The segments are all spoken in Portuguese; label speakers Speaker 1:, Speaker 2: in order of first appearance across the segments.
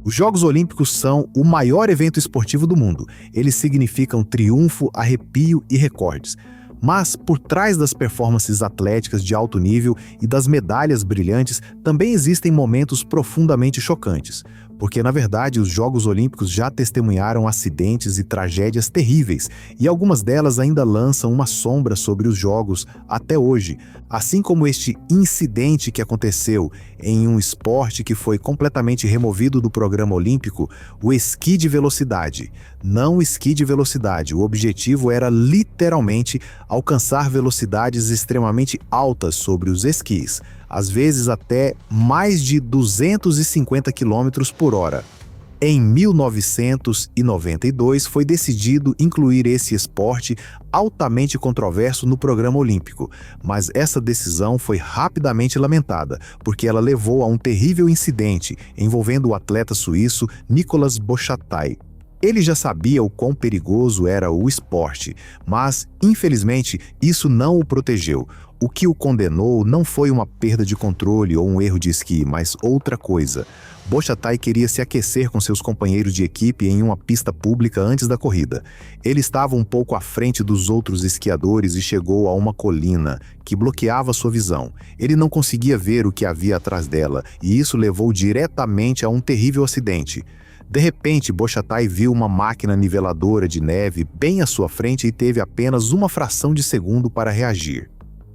Speaker 1: Os Jogos Olímpicos são o maior evento esportivo do mundo. Eles significam triunfo, arrepio e recordes. Mas, por trás das performances atléticas de alto nível e das medalhas brilhantes, também existem momentos profundamente chocantes. Porque, na verdade, os Jogos Olímpicos já testemunharam acidentes e tragédias terríveis, e algumas delas ainda lançam uma sombra sobre os Jogos até hoje. Assim como este incidente que aconteceu em um esporte que foi completamente removido do programa olímpico, o esqui de velocidade. Não o esqui de velocidade, o objetivo era literalmente alcançar velocidades extremamente altas sobre os esquis, às vezes até mais de 250 km por hora. Em 1992 foi decidido incluir esse esporte altamente controverso no programa olímpico, mas essa decisão foi rapidamente lamentada, porque ela levou a um terrível incidente envolvendo o atleta suíço Nicolas Bochatai. Ele já sabia o quão perigoso era o esporte, mas, infelizmente, isso não o protegeu. O que o condenou não foi uma perda de controle ou um erro de esqui, mas outra coisa. Bochatai queria se aquecer com seus companheiros de equipe em uma pista pública antes da corrida. Ele estava um pouco à frente dos outros esquiadores e chegou a uma colina que bloqueava sua visão. Ele não conseguia ver o que havia atrás dela, e isso levou diretamente a um terrível acidente. De repente, Bochatai viu uma máquina niveladora de neve bem à sua frente e teve apenas uma fração de segundo para reagir.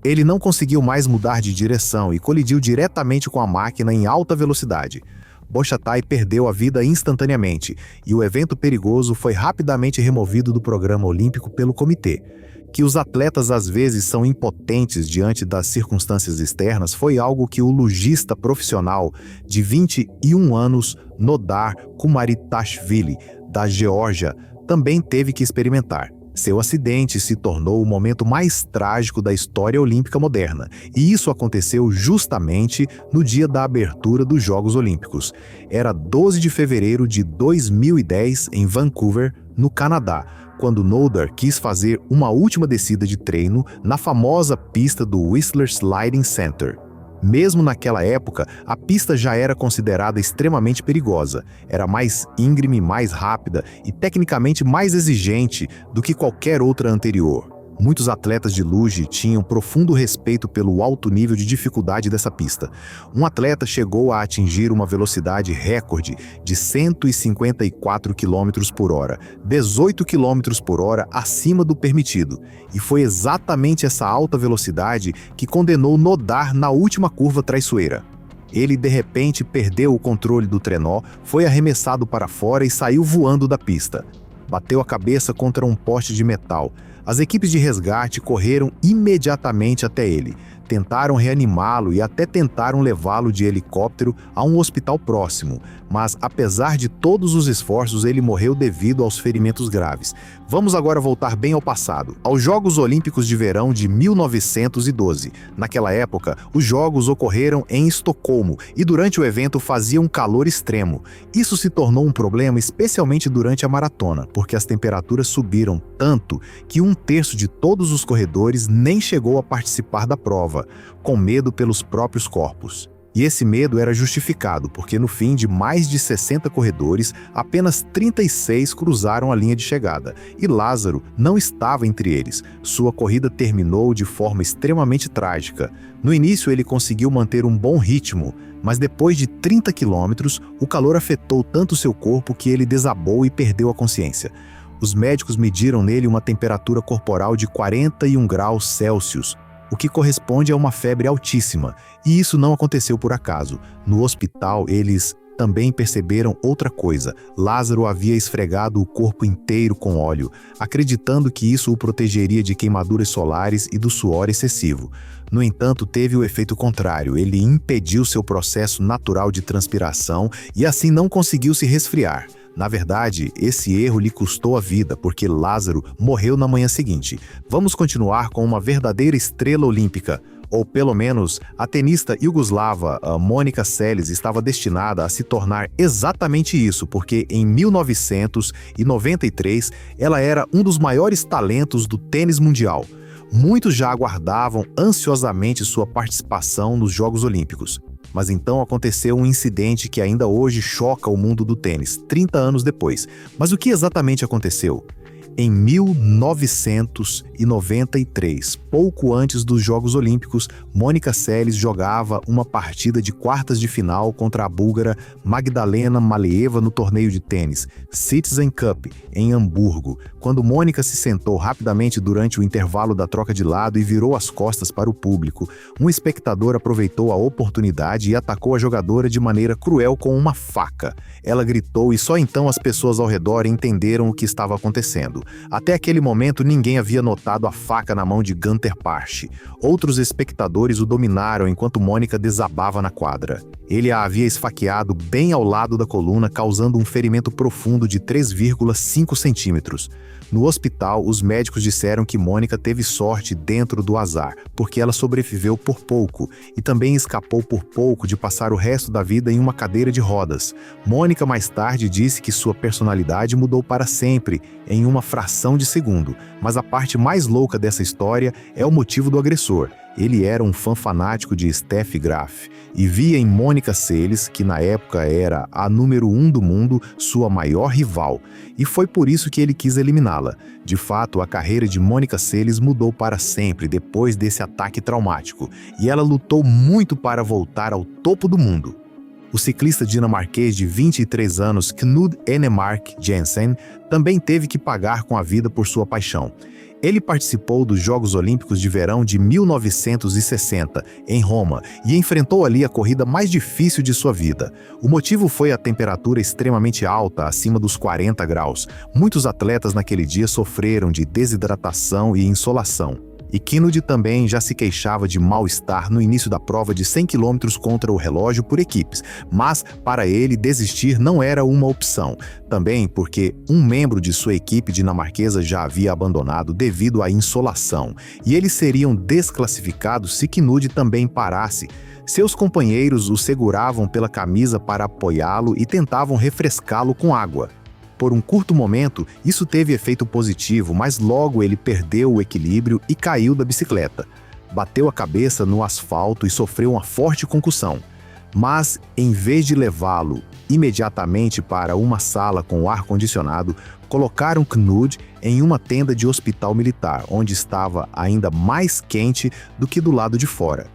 Speaker 1: Ele não conseguiu mais mudar de direção e colidiu diretamente com a máquina em alta velocidade. Bochatai perdeu a vida instantaneamente e o evento perigoso foi rapidamente removido do programa olímpico pelo comitê. Que os atletas às vezes são impotentes diante das circunstâncias externas foi algo que o lugista profissional de 21 anos, Nodar Kumaritashvili, da Geórgia, também teve que experimentar. Seu acidente se tornou o momento mais trágico da história olímpica moderna, e isso aconteceu justamente no dia da abertura dos Jogos Olímpicos. Era 12 de fevereiro de 2010, em Vancouver, no Canadá, quando Nodar quis fazer uma última descida de treino na famosa pista do Whistler Sliding Center. Mesmo naquela época, a pista já era considerada extremamente perigosa. Era mais íngreme, mais rápida e tecnicamente mais exigente do que qualquer outra anterior. Muitos atletas de luge tinham profundo respeito pelo alto nível de dificuldade dessa pista. Um atleta chegou a atingir uma velocidade recorde de 154 km por hora, 18 km por hora acima do permitido. E foi exatamente essa alta velocidade que condenou Nodar na última curva traiçoeira. Ele de repente perdeu o controle do trenó, foi arremessado para fora e saiu voando da pista. Bateu a cabeça contra um poste de metal. As equipes de resgate correram imediatamente até ele, tentaram reanimá-lo e até tentaram levá-lo de helicóptero a um hospital próximo, mas apesar de todos os esforços, ele morreu devido aos ferimentos graves. Vamos agora voltar bem ao passado, aos Jogos Olímpicos de Verão de 1912. Naquela época, os Jogos ocorreram em Estocolmo e durante o evento fazia um calor extremo. Isso se tornou um problema especialmente durante a maratona, porque as temperaturas subiram tanto que 1/3 de todos os corredores nem chegou a participar da prova, com medo pelos próprios corpos. E esse medo era justificado, porque no fim de mais de 60 corredores, apenas 36 cruzaram a linha de chegada, e Lázaro não estava entre eles. Sua corrida terminou de forma extremamente trágica. No início ele conseguiu manter um bom ritmo, mas depois de 30 quilômetros, o calor afetou tanto seu corpo que ele desabou e perdeu a consciência. Os médicos mediram nele uma temperatura corporal de 41 graus Celsius, o que corresponde a uma febre altíssima, e isso não aconteceu por acaso. No hospital, eles também perceberam outra coisa. Lázaro havia esfregado o corpo inteiro com óleo, acreditando que isso o protegeria de queimaduras solares e do suor excessivo. No entanto, teve o efeito contrário. Ele impediu seu processo natural de transpiração e assim não conseguiu se resfriar. Na verdade, esse erro lhe custou a vida, porque Lázaro morreu na manhã seguinte. Vamos continuar com uma verdadeira estrela olímpica. Ou pelo menos, a tenista iugoslava Monica Seles estava destinada a se tornar exatamente isso, porque em 1993 ela era um dos maiores talentos do tênis mundial. Muitos já aguardavam ansiosamente sua participação nos Jogos Olímpicos. Mas então aconteceu um incidente que ainda hoje choca o mundo do tênis, 30 anos depois. Mas o que exatamente aconteceu? Em 1993, pouco antes dos Jogos Olímpicos, Mônica Seles jogava uma partida de quartas de final contra a búlgara Magdalena Maleeva no torneio de tênis Citizen Cup, em Hamburgo. Quando Mônica se sentou rapidamente durante o intervalo da troca de lado e virou as costas para o público, um espectador aproveitou a oportunidade e atacou a jogadora de maneira cruel com uma faca. Ela gritou e só então as pessoas ao redor entenderam o que estava acontecendo. Até aquele momento, ninguém havia notado a faca na mão de Gunter Parche. Outros espectadores o dominaram enquanto Mônica desabava na quadra. Ele a havia esfaqueado bem ao lado da coluna, causando um ferimento profundo de 3,5 centímetros. No hospital, os médicos disseram que Mônica teve sorte dentro do azar, porque ela sobreviveu por pouco e também escapou por pouco de passar o resto da vida em uma cadeira de rodas. Mônica mais tarde disse que sua personalidade mudou para sempre, em uma fração de segundo. Mas a parte mais louca dessa história é o motivo do agressor. Ele era um fã fanático de Steffi Graf e via em Mônica Seles, que na época era a número 1 do mundo, sua maior rival. E foi por isso que ele quis eliminá-la. De fato, a carreira de Mônica Seles mudou para sempre depois desse ataque traumático, e ela lutou muito para voltar ao topo do mundo. O ciclista dinamarquês de 23 anos Knud Enemark Jensen também teve que pagar com a vida por sua paixão. Ele participou dos Jogos Olímpicos de Verão de 1960, em Roma, e enfrentou ali a corrida mais difícil de sua vida. O motivo foi a temperatura extremamente alta, acima dos 40 graus. Muitos atletas naquele dia sofreram de desidratação e insolação. E Knud também já se queixava de mal-estar no início da prova de 100 km contra o relógio por equipes, mas para ele desistir não era uma opção, também porque um membro de sua equipe dinamarquesa já havia abandonado devido à insolação, e eles seriam desclassificados se Knud também parasse. Seus companheiros o seguravam pela camisa para apoiá-lo e tentavam refrescá-lo com água. Por um curto momento, isso teve efeito positivo, mas logo ele perdeu o equilíbrio e caiu da bicicleta. Bateu a cabeça no asfalto e sofreu uma forte concussão. Mas, em vez de levá-lo imediatamente para uma sala com ar-condicionado, colocaram Knud em uma tenda de hospital militar, onde estava ainda mais quente do que do lado de fora.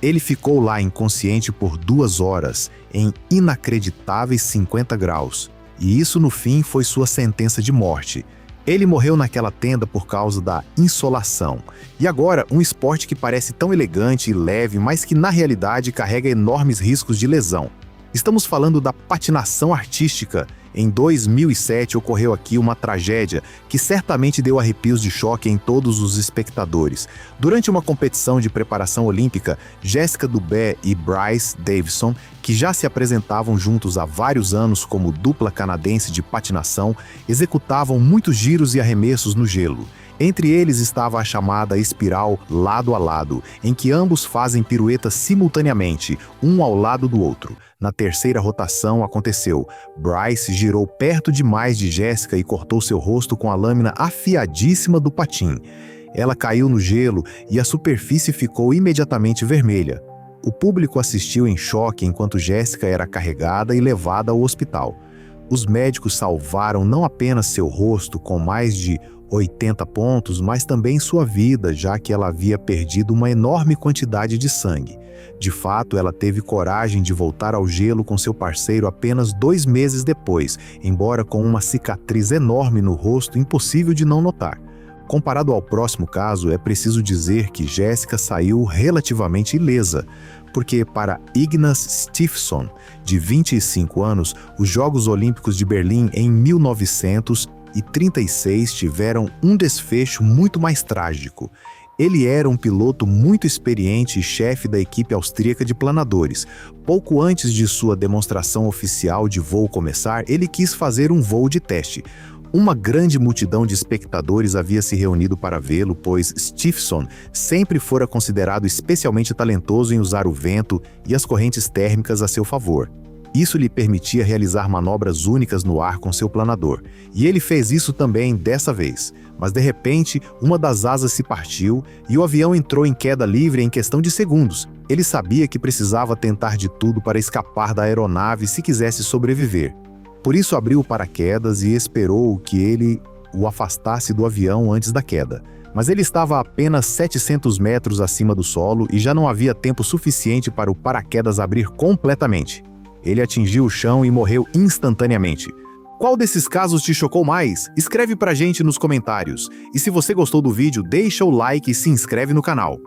Speaker 1: Ele ficou lá inconsciente por 2 horas, em inacreditáveis 50 graus. E isso, no fim, foi sua sentença de morte. Ele morreu naquela tenda por causa da insolação. E agora, um esporte que parece tão elegante e leve, mas que na realidade carrega enormes riscos de lesão. Estamos falando da patinação artística. Em 2007 ocorreu aqui uma tragédia que certamente deu arrepios de choque em todos os espectadores. Durante uma competição de preparação olímpica, Jessica Dubé e Bryce Davison, que já se apresentavam juntos há vários anos como dupla canadense de patinação, executavam muitos giros e arremessos no gelo. Entre eles estava a chamada espiral lado a lado, em que ambos fazem piruetas simultaneamente, um ao lado do outro. Na terceira rotação aconteceu. Bryce girou perto demais de Jessica e cortou seu rosto com a lâmina afiadíssima do patim. Ela caiu no gelo e a superfície ficou imediatamente vermelha. O público assistiu em choque enquanto Jessica era carregada e levada ao hospital. Os médicos salvaram não apenas seu rosto com mais de 80 pontos, mas também sua vida, já que ela havia perdido uma enorme quantidade de sangue. De fato, ela teve coragem de voltar ao gelo com seu parceiro apenas 2 meses depois, embora com uma cicatriz enorme no rosto impossível de não notar. Comparado ao próximo caso, é preciso dizer que Jessica saiu relativamente ilesa, porque para Ignaz Steffenson, de 25 anos, os Jogos Olímpicos de Berlim em 1936 tiveram um desfecho muito mais trágico. Ele era um piloto muito experiente e chefe da equipe austríaca de planadores. Pouco antes de sua demonstração oficial de voo começar, ele quis fazer um voo de teste. Uma grande multidão de espectadores havia se reunido para vê-lo, pois Steffenson sempre fora considerado especialmente talentoso em usar o vento e as correntes térmicas a seu favor. Isso lhe permitia realizar manobras únicas no ar com seu planador. E ele fez isso também dessa vez. Mas de repente, uma das asas se partiu e o avião entrou em queda livre em questão de segundos. Ele sabia que precisava tentar de tudo para escapar da aeronave se quisesse sobreviver. Por isso abriu o paraquedas e esperou que ele o afastasse do avião antes da queda. Mas ele estava a apenas 700 metros acima do solo e já não havia tempo suficiente para o paraquedas abrir completamente. Ele atingiu o chão e morreu instantaneamente. Qual desses casos te chocou mais? Escreve pra gente nos comentários. E se você gostou do vídeo, deixa o like e se inscreve no canal.